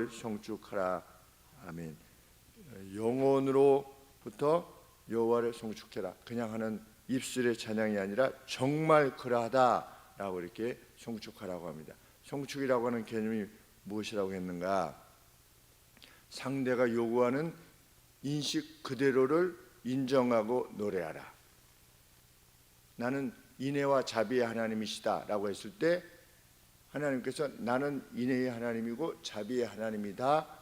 여호와를 송축하라. 아멘. 영혼으로부터 여호와를 송축해라. 그냥 하는 입술의 찬양이 아니라 정말 그러하다라고 이렇게 송축하라고 합니다. 송축이라고 하는 개념이 무엇이라고 했는가? 상대가 요구하는 인식 그대로를 인정하고 노래하라. 나는 인애와 자비의 하나님이시다 라고 했을 때 하나님께서 나는 인애의 하나님이고 자비의 하나님이다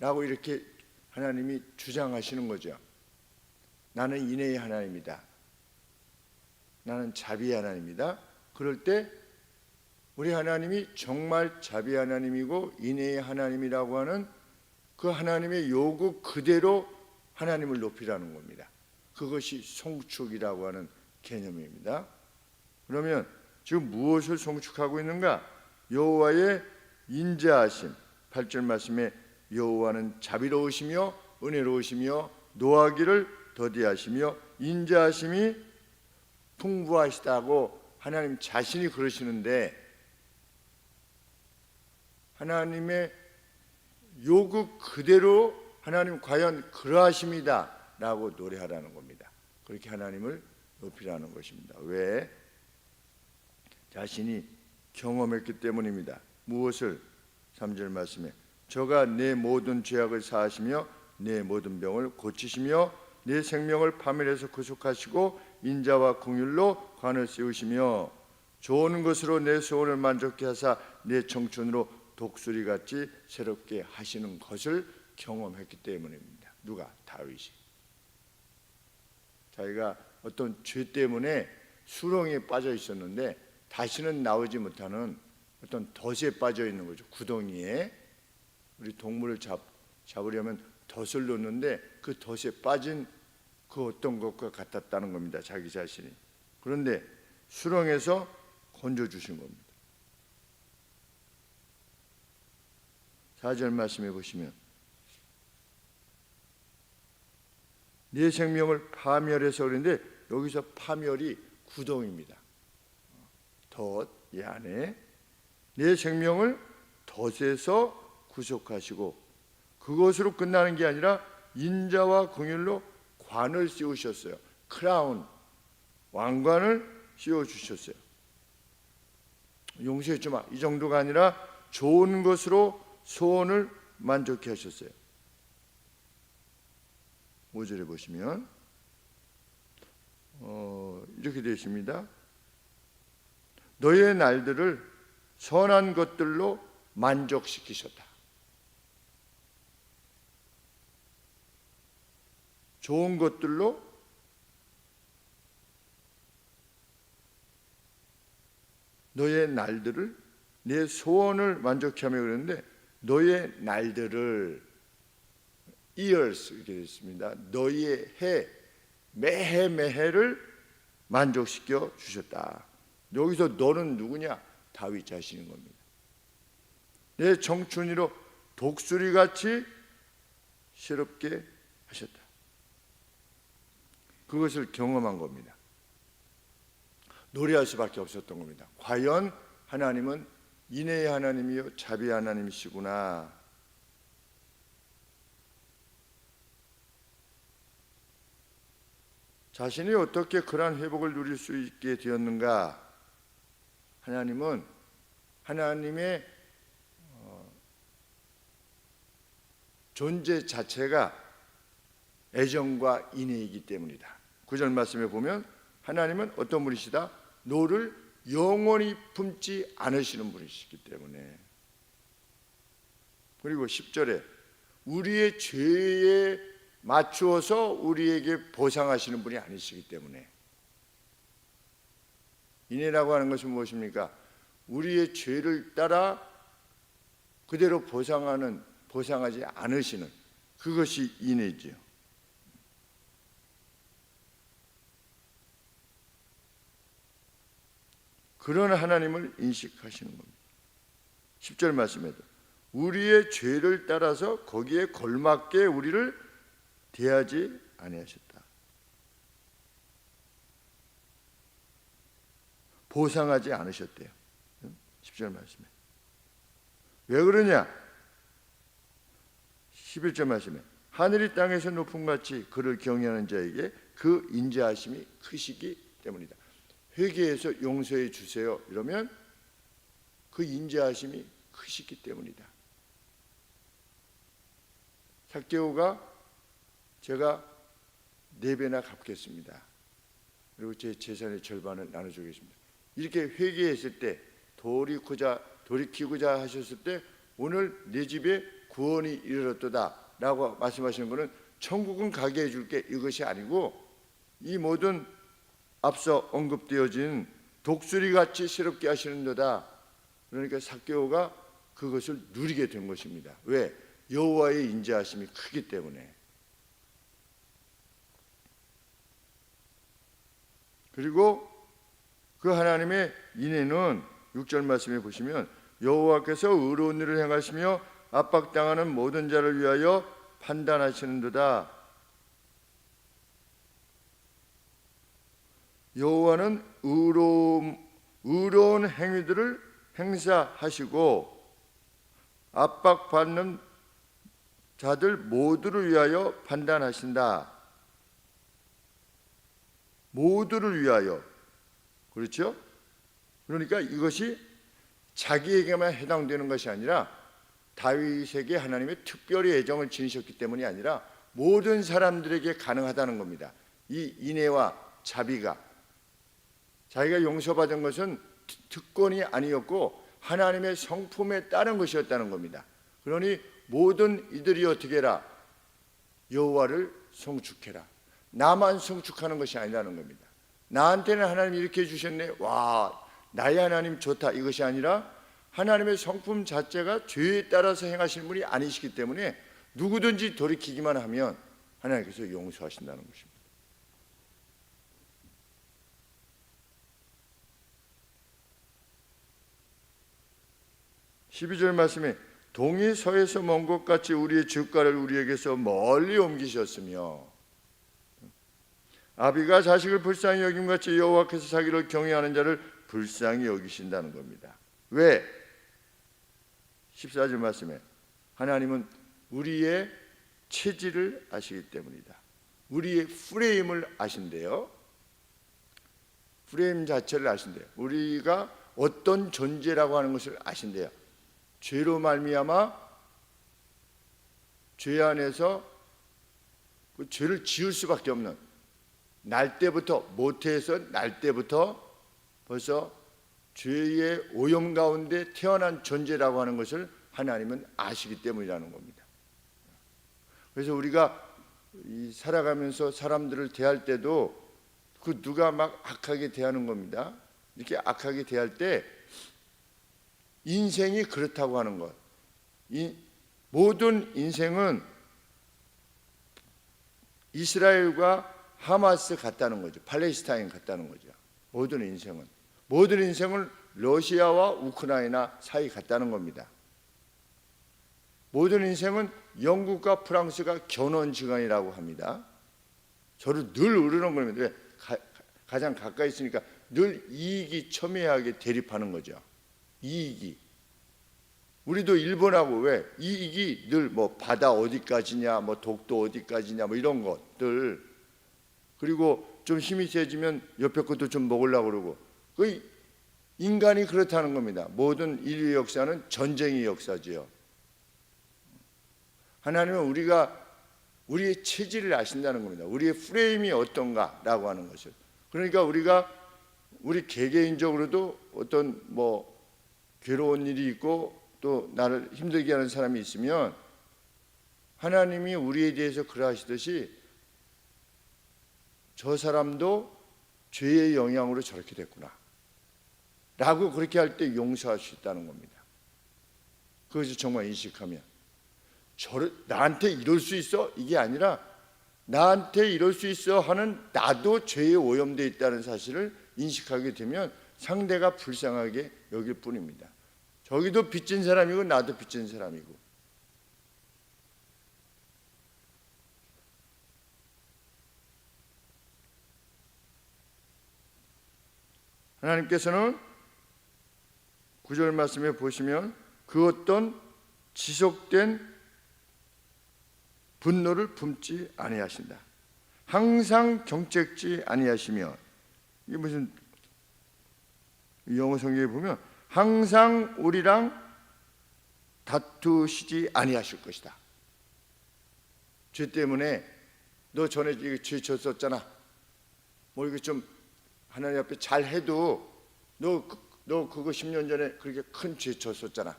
라고 이렇게 하나님이 주장하시는 거죠. 나는 인애의 하나님이다, 나는 자비의 하나님이다. 그럴 때 우리 하나님이 정말 자비의 하나님이고 인애의 하나님이라고 하는 그 하나님의 요구 그대로 하나님을 높이라는 겁니다. 그것이 송축이라고 하는 개념입니다. 그러면 지금 무엇을 송축하고 있는가? 여호와의 인자하심. 8절 말씀에 여호와는 자비로우시며 은혜로우시며 노하기를 더디하시며 인자하심이 풍부하시다고 하나님 자신이 그러시는데, 하나님의 요구 그대로 하나님 과연 그러하십니다 라고 노래하라는 겁니다. 그렇게 하나님을 높이라는 것입니다. 왜? 자신이 경험했기 때문입니다. 무엇을? 3절 말씀에 저가 내 모든 죄악을 사하시며 내 모든 병을 고치시며 내 생명을 파멸해서 구속하시고 인자와 긍휼로 관을 세우시며 좋은 것으로 내 소원을 만족케 하사 내 청춘으로 독수리같이 새롭게 하시는 것을 경험했기 때문입니다. 누가? 다윗이. 자기가 어떤 죄 때문에 수렁에 빠져 있었는데 다시는 나오지 못하는 어떤 덫에 빠져 있는 거죠. 구덩이에. 우리 동물을 잡으려면 덫을 놓는데 그 덫에 빠진 그 어떤 것과 같았다는 겁니다. 자기 자신이. 그런데 수렁에서 건져주신 겁니다. 4절 말씀해 보시면 내 생명을 파멸해서 그런데 여기서 파멸이 구덩입니다. 덫, 이 안에 내 생명을 덫에서 구속하시고 그것으로 끝나는 게 아니라 인자와 긍휼로 관을 씌우셨어요. 크라운, 왕관을 씌워주셨어요. 용서했지 마, 이 정도가 아니라 좋은 것으로 소원을 만족케 하셨어요. 5절에 보시면 이렇게 되어 있습니다. 너의 날들을 선한 것들로 만족시키셨다. 좋은 것들로 너의 날들을, 내 소원을 만족케 하며 그러는데 너의 날들을 years 이렇게 되어 있습니다. 너의 해, 매해매해를 만족시켜 주셨다. 여기서 너는 누구냐? 다윗 자신인 겁니다. 내 청춘이로 독수리같이 새롭게 하셨다. 그것을 경험한 겁니다. 노래할 수밖에 없었던 겁니다. 과연 하나님은 인애의 하나님이요 자비의 하나님이시구나. 자신이 어떻게 그러한 회복을 누릴 수 있게 되었는가? 하나님은 하나님의 존재 자체가 애정과 인애이기 때문이다. 9절 말씀에 보면 하나님은 어떤 분이시다? 너를 영원히 품지 않으시는 분이시기 때문에. 그리고 10절에 우리의 죄에 맞추어서 우리에게 보상하시는 분이 아니시기 때문에. 인애라고 하는 것은 무엇입니까? 우리의 죄를 따라 그대로 보상하지 않으시는, 그것이 인애지요. 그런 하나님을 인식하시는 겁니다. 10절 말씀에도 우리의 죄를 따라서 거기에 걸맞게 우리를 대하지 아니하셨다. 보상하지 않으셨대요. 10절 말씀에. 왜 그러냐? 11절 말씀에 하늘이 땅에서 높음같이 그를 경외하는 자에게 그 인자하심이 크시기 때문이다. 회개해서 용서해 주세요 이러면 그 인자하심이 크시기 때문이다. 삭개오가 제가 4배나 갚겠습니다. 그리고 제 재산의 절반을 나눠주겠습니다. 이렇게 회개했을 때 돌이키고자 하셨을 때 오늘 내 집에 구원이 이르렀도다 라고 말씀하시는 것은 천국은 가게 해줄게 이것이 아니고 이 모든 앞서 언급되어진 독수리같이 새롭게 하시는도다. 그러니까 삭개오가 그것을 누리게 된 것입니다. 왜? 여호와의 인자하심이 크기 때문에. 그리고 그 하나님의 인애는 6절 말씀에 보시면 여호와께서 의로운 일을 행하시며 압박당하는 모든 자를 위하여 판단하시는도다. 여호와는 의로운 행위들을 행사하시고 압박받는 자들 모두를 위하여 판단하신다. 모두를 위하여. 그렇죠? 그러니까 이것이 자기에게만 해당되는 것이 아니라 다윗에게 하나님의 특별히 애정을 지니셨기 때문이 아니라 모든 사람들에게 가능하다는 겁니다. 이 인애와 자비가 자기가 용서받은 것은 특권이 아니었고 하나님의 성품에 따른 것이었다는 겁니다. 그러니 모든 이들이 어떻게 해라? 여호와를 송축해라. 나만 송축하는 것이 아니라는 겁니다. 나한테는 하나님이 이렇게 해주셨네. 와, 나의 하나님 좋다. 이것이 아니라 하나님의 성품 자체가 죄에 따라서 행하시는 분이 아니시기 때문에 누구든지 돌이키기만 하면 하나님께서 용서하신다는 것입니다. (12절) 말씀에 동이 서에서 먼 것 같이 우리의 주가를 우리에게서 멀리 옮기셨으며 아비가 자식을 불쌍히 여김같이 여호와께서 자기를 경외하는 자를 불쌍히 여기신다는 겁니다. 왜? 14절 말씀에 하나님은 우리의 체질을 아시기 때문이다. 우리의 프레임을 아신대요. 프레임 자체를 아신대요. 우리가 어떤 존재라고 하는 것을 아신대요. 죄로 말미암아 죄 안에서 그 죄를 지을 수밖에 없는 날 때부터 모태에서 날 때부터 벌써 죄의 오염 가운데 태어난 존재라고 하는 것을 하나님은 아시기 때문이라는 겁니다. 그래서 우리가 살아가면서 사람들을 대할 때도 그 누가 막 악하게 대하는 겁니다. 이렇게 악하게 대할 때 인생이 그렇다고 하는 것. 모든 인생은 이스라엘과 하마스 같다는 거죠. 팔레스타인 같다는 거죠. 모든 인생은 러시아와 우크라이나 사이 같다는 겁니다. 모든 인생은 영국과 프랑스가 견원지간이라고 합니다. 저를 늘 으르는 겁니다. 왜? 가장 가까이 있으니까 늘 이익이 첨예하게 대립하는 거죠. 이익이. 우리도 일본하고 왜? 이익이 늘 뭐 바다 어디까지냐, 뭐 독도 어디까지냐, 뭐 이런 것들. 그리고 좀 힘이 세지면 옆에 것도 좀 먹으려고 그러고. 그 인간이 그렇다는 겁니다. 모든 인류의 역사는 전쟁의 역사지요. 하나님은 우리의 체질을 아신다는 겁니다. 우리의 프레임이 어떤가라고 하는 것을. 그러니까 우리 개개인적으로도 어떤 뭐 괴로운 일이 있고 또 나를 힘들게 하는 사람이 있으면 하나님이 우리에 대해서 그러하시듯이 저 사람도 죄의 영향으로 저렇게 됐구나 라고 그렇게 할 때 용서할 수 있다는 겁니다. 그것을 정말 인식하면 나한테 이럴 수 있어? 이게 아니라 나한테 이럴 수 있어 하는 나도 죄에 오염되어 있다는 사실을 인식하게 되면 상대가 불쌍하게 여길 뿐입니다. 저기도 빚진 사람이고 나도 빚진 사람이고. 하나님께서는 9절 말씀에 보시면 그 어떤 지속된 분노를 품지 아니하신다. 항상 경책지 아니하시며, 이게 무슨 영어 성경에 보면 항상 우리랑 다투시지 아니하실 것이다. 죄 때문에 너 전에 이거 죄 졌었잖아. 뭐 이거 좀 하나님 앞에 잘 해도 너 그거 10년 전에 그렇게 큰 죄 졌었잖아.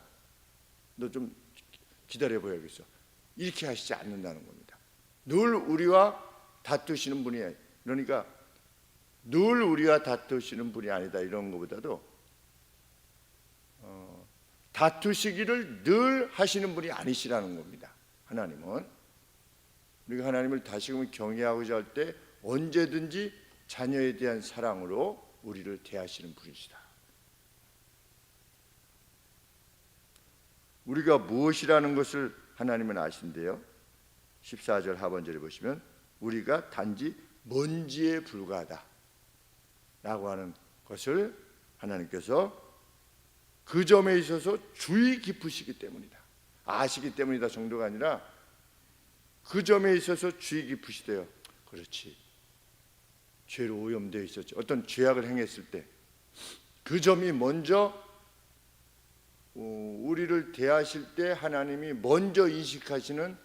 너 좀 기다려 보여야겠어. 이렇게 하시지 않는다는 겁니다. 늘 우리와 다투시는 분이에요. 그러니까 늘 우리와 다투시는 분이 아니다, 이런 것보다도 다투시기를 늘 하시는 분이 아니시라는 겁니다. 하나님은 우리가 하나님을 다시금 경외하고자 할 때 언제든지 자녀에 대한 사랑으로 우리를 대하시는 분이시다. 우리가 무엇이라는 것을 하나님은 아신대요. 14절 하반절에 보시면 우리가 단지 먼지에 불과하다 라고 하는 것을 하나님께서 그 점에 있어서 주의 깊으시기 때문이다, 아시기 때문이다 정도가 아니라 그 점에 있어서 주의 깊으시대요. 그렇지, 죄로 오염되어 있었지. 어떤 죄악을 행했을 때 그 점이 먼저 우리를 대하실 때 하나님이 먼저 인식하시는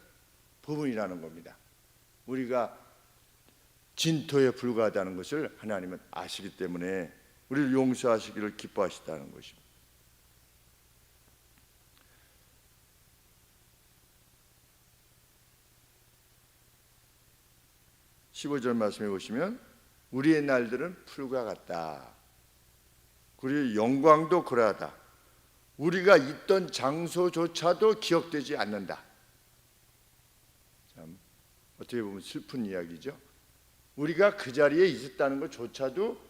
부분이라는 겁니다. 우리가 진토에 불과하다는 것을 하나님은 아시기 때문에 우리를 용서하시기를 기뻐하시다는 것입니다. (15절) 말씀해 보시면 우리의 날들은 풀과 같다. 우리의 영광도 그러하다. 우리가 있던 장소조차도 기억되지 않는다. 참 어떻게 보면 슬픈 이야기죠. 우리가 그 자리에 있었다는 것조차도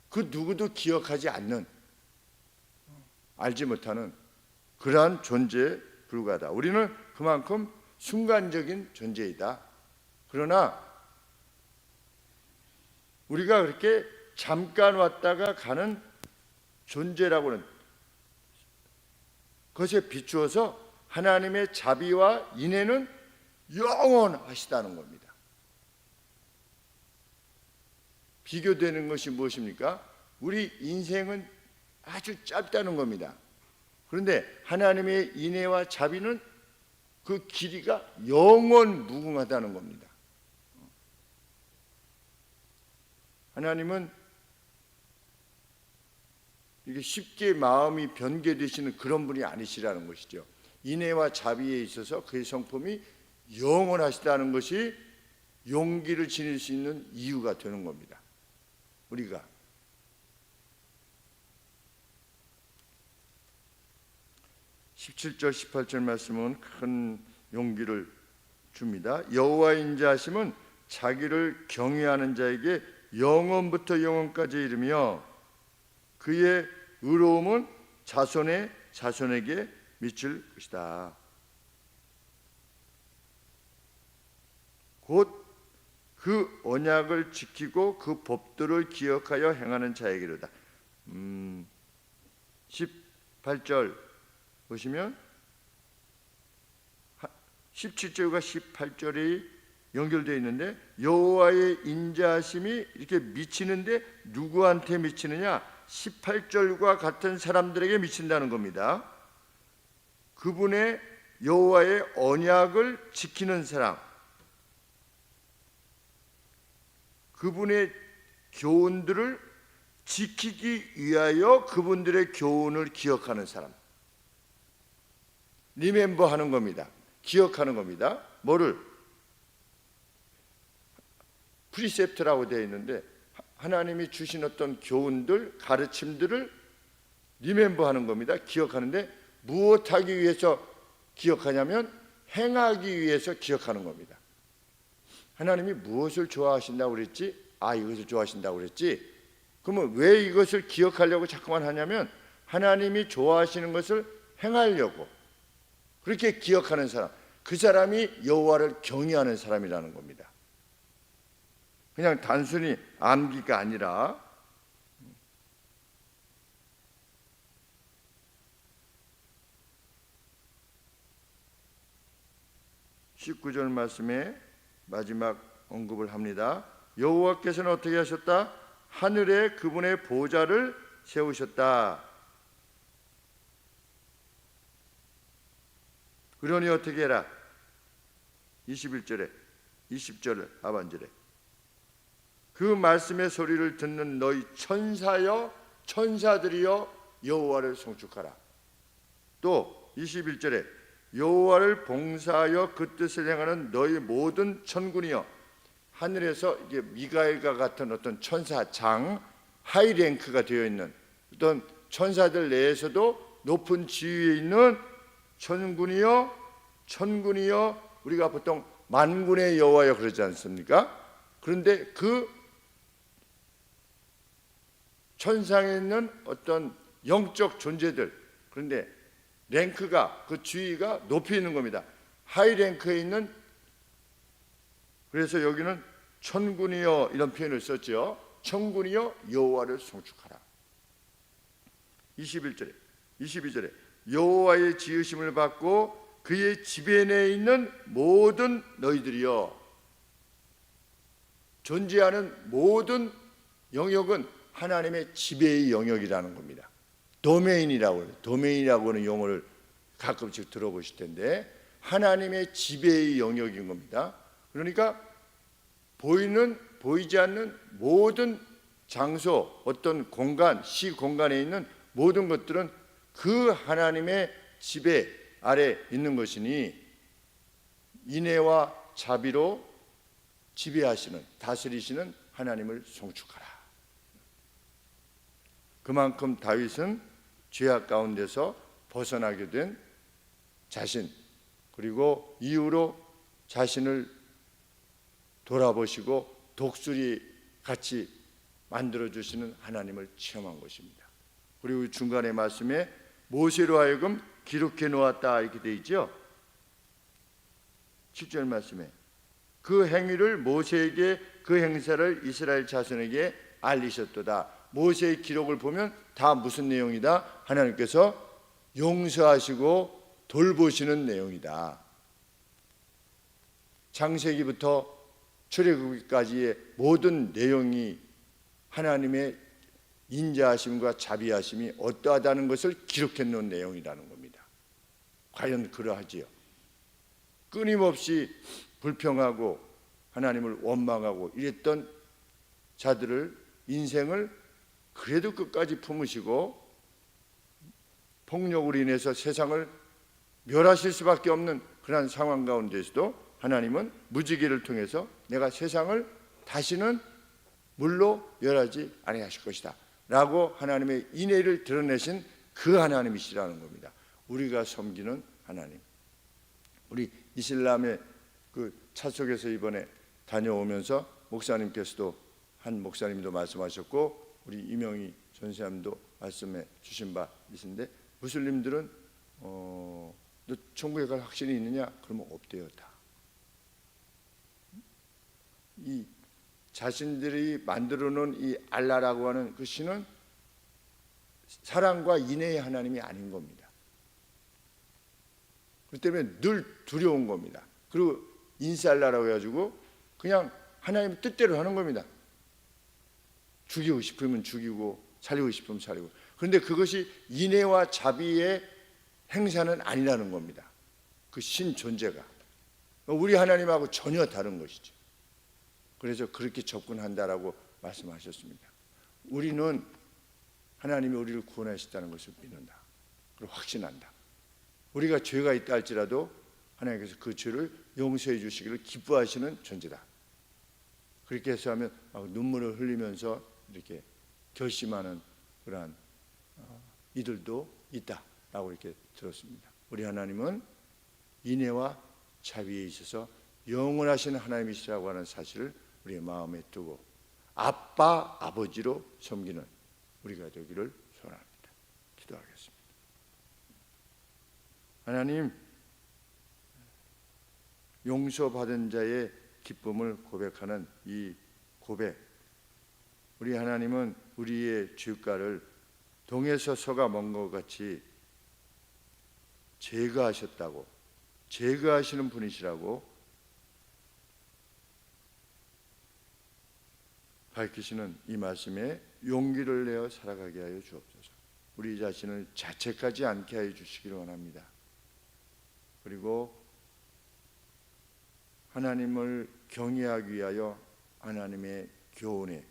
그 누구도 기억하지 않는, 알지 못하는 그러한 존재에 불과하다. 우리는 그만큼 순간적인 존재이다. 그러나 우리가 그렇게 잠깐 왔다가 가는 존재라고는 그것에 비추어서 하나님의 자비와 인애는 영원하시다는 겁니다. 비교되는 것이 무엇입니까? 우리 인생은 아주 짧다는 겁니다. 그런데 하나님의 인애와 자비는 그 길이가 영원 무궁하다는 겁니다. 하나님은 이게 쉽게 마음이 변개되시는 그런 분이 아니시라는 것이죠. 인애와 자비에 있어서 그의 성품이 영원하시다는 것이 용기를 지닐 수 있는 이유가 되는 겁니다. 우리가 17절 18절 말씀은 큰 용기를 줍니다. 여호와의 인자하심은 자기를 경외하는 자에게 영원부터 영원까지 이르며 그의 의로움은 자손의 자손에게 미칠 것이다. 곧 그 언약을 지키고 그 법도를 기억하여 행하는 자에게로다. 18절 보시면 17절과 18절이 연결되어 있는데 여호와의 인자하심이 이렇게 미치는데 누구한테 미치느냐? 18절과 같은 사람들에게 미친다는 겁니다. 그분의 여호와의 언약을 지키는 사람, 그분의 교훈들을 지키기 위하여 그분들의 교훈을 기억하는 사람, 리멤버 하는 겁니다. 기억하는 겁니다. 뭐를? 프리셉트라고 되어 있는데 하나님이 주신 어떤 교훈들, 가르침들을 리멤버 하는 겁니다. 기억하는데 무엇하기 위해서 기억하냐면 행하기 위해서 기억하는 겁니다. 하나님이 무엇을 좋아하신다고 그랬지? 이것을 좋아하신다고 그랬지? 그러면 왜 이것을 기억하려고 자꾸만 하냐면 하나님이 좋아하시는 것을 행하려고 그렇게 기억하는 사람, 그 사람이 여호와를 경외하는 사람이라는 겁니다. 그냥 단순히 암기가 아니라 19절 말씀에 마지막 언급을 합니다. 여호와께서는 어떻게 하셨다? 하늘에 그분의 보좌를 세우셨다. 그러니 어떻게 해라? 21절에 20절 하반절에 그 말씀의 소리를 듣는 너희 천사들이여 여호와를 송축하라. 또 21절에 여호와를 봉사하여 그 뜻을 행하는 너희 모든 천군이여. 하늘에서 이게 미가엘과 같은 어떤 천사장 하이랭크가 되어 있는 어떤 천사들 내에서도 높은 지위에 있는 천군이여 우리가 보통 만군의 여호와여 그러지 않습니까? 그런데 그 천상에 있는 어떤 영적 존재들, 그런데 랭크가 그 지위가 높이 있는 겁니다. 하이 랭크에 있는, 그래서 여기는 천군이여 이런 표현을 썼죠. 천군이여 여호와를 송축하라. 22절에 여호와의 지으심을 받고 그의 지배 내에 있는 모든 너희들이여. 존재하는 모든 영역은 하나님의 지배의 영역이라는 겁니다. 도메인이라고 해요. 도메인이라고 하는 용어를 가끔씩 들어보실 텐데 하나님의 지배의 영역인 겁니다. 그러니까 보이지 않는 모든 장소, 어떤 공간, 시공간에 있는 모든 것들은 그 하나님의 지배 아래 있는 것이니 인애와 자비로 지배하시는, 다스리시는 하나님을 송축하라. 그만큼 다윗은 죄악 가운데서 벗어나게 된 자신, 그리고 이후로 자신을 돌아보시고 독수리 같이 만들어주시는 하나님을 체험한 것입니다. 그리고 중간에 말씀에 모세로 하여금 기록해 놓았다 이렇게 되어 있죠. 7절 말씀에 그 행위를 모세에게, 그 행사를 이스라엘 자손에게 알리셨도다. 모세의 기록을 보면 다 무슨 내용이다? 하나님께서 용서하시고 돌보시는 내용이다. 창세기부터 출애굽기까지의 모든 내용이 하나님의 인자하심과 자비하심이 어떠하다는 것을 기록해 놓은 내용이라는 겁니다. 과연 그러하지요? 끊임없이 불평하고 하나님을 원망하고 이랬던 자들을, 인생을 그래도 끝까지 품으시고 폭력으로 인해서 세상을 멸하실 수밖에 없는 그런 상황 가운데서도 하나님은 무지개를 통해서 내가 세상을 다시는 물로 멸하지 아니하실 것이다 라고 하나님의 인애를 드러내신 그 하나님이시라는 겁니다. 우리가 섬기는 하나님. 우리 이슬람의 그 차 속에서 이번에 다녀오면서 목사님께서도, 한 목사님도 말씀하셨고 우리 이명희 전사님도 말씀해 주신 바 있는데, 무슬림들은 너 천국에 갈 확신이 있느냐? 그러면 없대요. 다. 이 자신들이 만들어 놓은 이 알라라고 하는 그 신은 사랑과 인애의 하나님이 아닌 겁니다. 그렇기 때문에 늘 두려운 겁니다. 그리고 인살라라고 해가지고 그냥 하나님 뜻대로 하는 겁니다. 죽이고 싶으면 죽이고 살리고 싶으면 살리고. 그런데 그것이 인애와 자비의 행사는 아니라는 겁니다. 그 신 존재가 우리 하나님하고 전혀 다른 것이죠. 그래서 그렇게 접근한다라고 말씀하셨습니다. 우리는 하나님이 우리를 구원하셨다는 것을 믿는다. 그리고 확신한다. 우리가 죄가 있다 할지라도 하나님께서 그 죄를 용서해 주시기를 기뻐하시는 존재다. 그렇게 해서 하면 눈물을 흘리면서 이렇게 결심하는 그러한 이들도 있다라고 이렇게 들었습니다. 우리 하나님은 인애와 자비에 있어서 영원하신 하나님이시라고 하는 사실을 우리의 마음에 두고 아빠, 아버지로 섬기는 우리가 되기를 소원합니다. 기도하겠습니다. 하나님, 용서받은 자의 기쁨을 고백하는 이 고백, 우리 하나님은 우리의 죄가를 동에서 서가 먼 것 같이 제거하셨다고, 제거하시는 분이시라고 밝히시는 이 말씀에 용기를 내어 살아가게 하여 주옵소서. 우리 자신을 자책하지 않게 하여 주시기를 원합니다. 그리고 하나님을 경외하기 위하여 하나님의 교훈에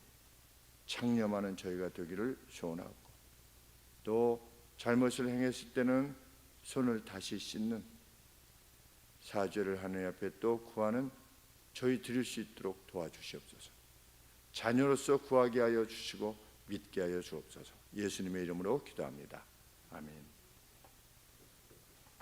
창념하는 저희가 되기를 소원하고, 또 잘못을 행했을 때는 손을 다시 씻는 사죄를 하나님 앞에 또 구하는 저희 드릴 수 있도록 도와주시옵소서. 자녀로서 구하게 하여 주시고 믿게 하여 주옵소서. 예수님의 이름으로 기도합니다. 아멘.